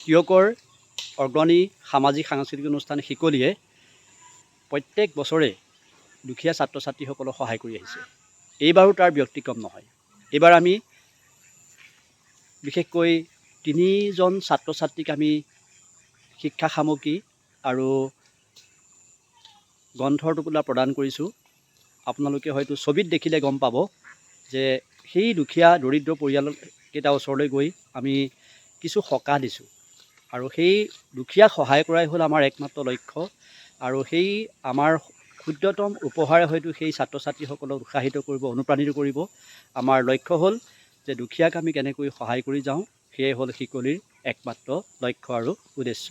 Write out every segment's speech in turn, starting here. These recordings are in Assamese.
কিয়কৰ অগ্ৰণী সামাজিক সাংস্কৃতিক অনুষ্ঠান শিকলিয়ে প্ৰত্যেক বছৰে দুখীয়া ছাত্ৰ ছাত্ৰীসকলক সহায় কৰি আহিছে। এইবাৰো তাৰ ব্যতিক্ৰম নহয়। এইবাৰ আমি বিশেষকৈ 3জন ছাত্ৰ ছাত্ৰীক আমি শিক্ষা সামগ্ৰী আৰু গ্ৰন্থৰ টোপোলা প্ৰদান কৰিছোঁ। আপোনালোকে হয়তো ছবিত দেখিলে গম পাব যে সেই দুখীয়া দৰিদ্ৰ পৰিয়ালকেইটা ওচৰলৈ গৈ আমি কিছু সকাহ দিছোঁ আৰু সেই দুখীয়াক সহায় কৰাই হ'ল আমাৰ একমাত্ৰ লক্ষ্য। আৰু সেই আমাৰ ক্ষুদ্ৰতম উপহাৰে হয়তো সেই ছাত্ৰ ছাত্ৰীসকলক উৎসাহিত কৰিব, অনুপ্ৰাণিত কৰিব। আমাৰ লক্ষ্য হ'ল যে দুখীয়াক আমি কেনেকৈ সহায় কৰি যাওঁ, সেয়ে হ'ল শিকলিৰ একমাত্ৰ লক্ষ্য আৰু উদ্দেশ্য।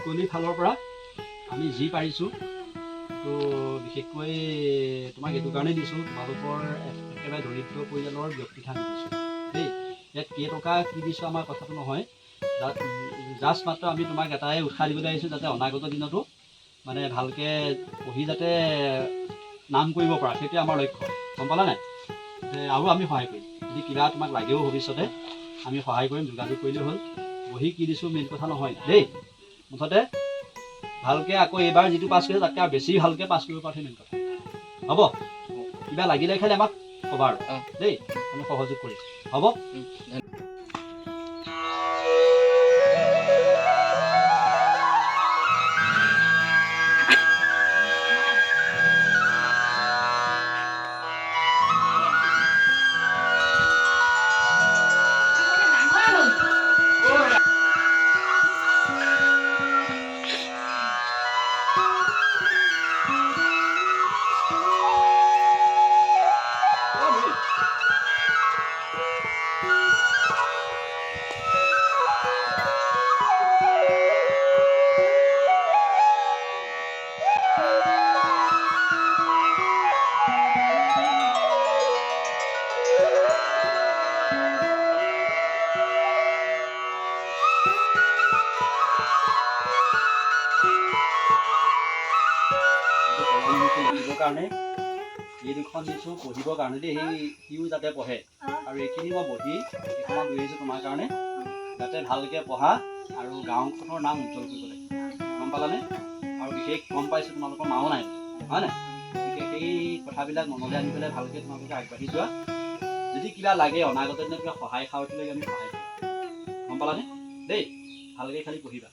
শিকলিৰ ফালৰ পৰা আমি যি পাৰিছোঁ তো বিশেষকৈ তোমাক এইটো কাৰণেই দিছোঁ, তোমালোকৰ একেবাৰে দৰিদ্ৰ পৰিয়ালৰ ব্যক্তিক আমি দিছোঁ দেই। ইয়াত কেইটকা কি দিছোঁ আমাৰ কথাটো নহয়, জাষ্ট মাত্ৰ আমি তোমাক এটাই উৎসাহ দিবলৈ আহিছোঁ যাতে অনাগত দিনতো মানে ভালকৈ পঢ়ি যাতে নাম কৰিব পৰা, সেইটোৱে আমাৰ লক্ষ্য। গম পালা নাই? আৰু আমি সহায় কৰিম, যদি কিবা তোমাক লাগেও ভৱিষ্যতে আমি সহায় কৰিম, যোগাযোগ কৰিলেই হ'ল। বহি কি দিছোঁ মেইন কথা নহয় দেই। মুঠতে ভালকৈ আকৌ এইবাৰ যিটো পাছ কৰিছে তাতকৈ আৰু বেছি ভালকৈ পাছ কৰিব পৰা মেইন কথা। হ'ব? কিবা লাগিলে খালি আমাক ক'বা আৰু দেই, আমি সহযোগ কৰিম। হ'ব? লিখিবৰ কাৰণে এই দুখন দিছোঁ পঢ়িবৰ কাৰণে দেই, সেই সিও যাতে পঢ়ে। আৰু এইখিনি মই বহি এইখনত লৈ আহিছোঁ তোমাৰ কাৰণে, যাতে ভালকৈ পঢ়া আৰু গাঁওখনৰ নাম উজ্জ্বল কৰিব লাগে। গম পালানে? আৰু বিশেষ গম পাইছোঁ তোমালোকৰ মাও নাই, হয় নাই? গতিকে সেই কথাবিলাক মনলৈ আনি পেলাই ভালকৈ তোমালোকে আগবাঢ়ি যোৱা। যদি কিবা লাগে অনাগত দিনত কিবা সহায় সাৰথি লাগে আমি সহায় কৰিম। গম পালানে দেই? ভালকৈ খালি পঢ়িবা।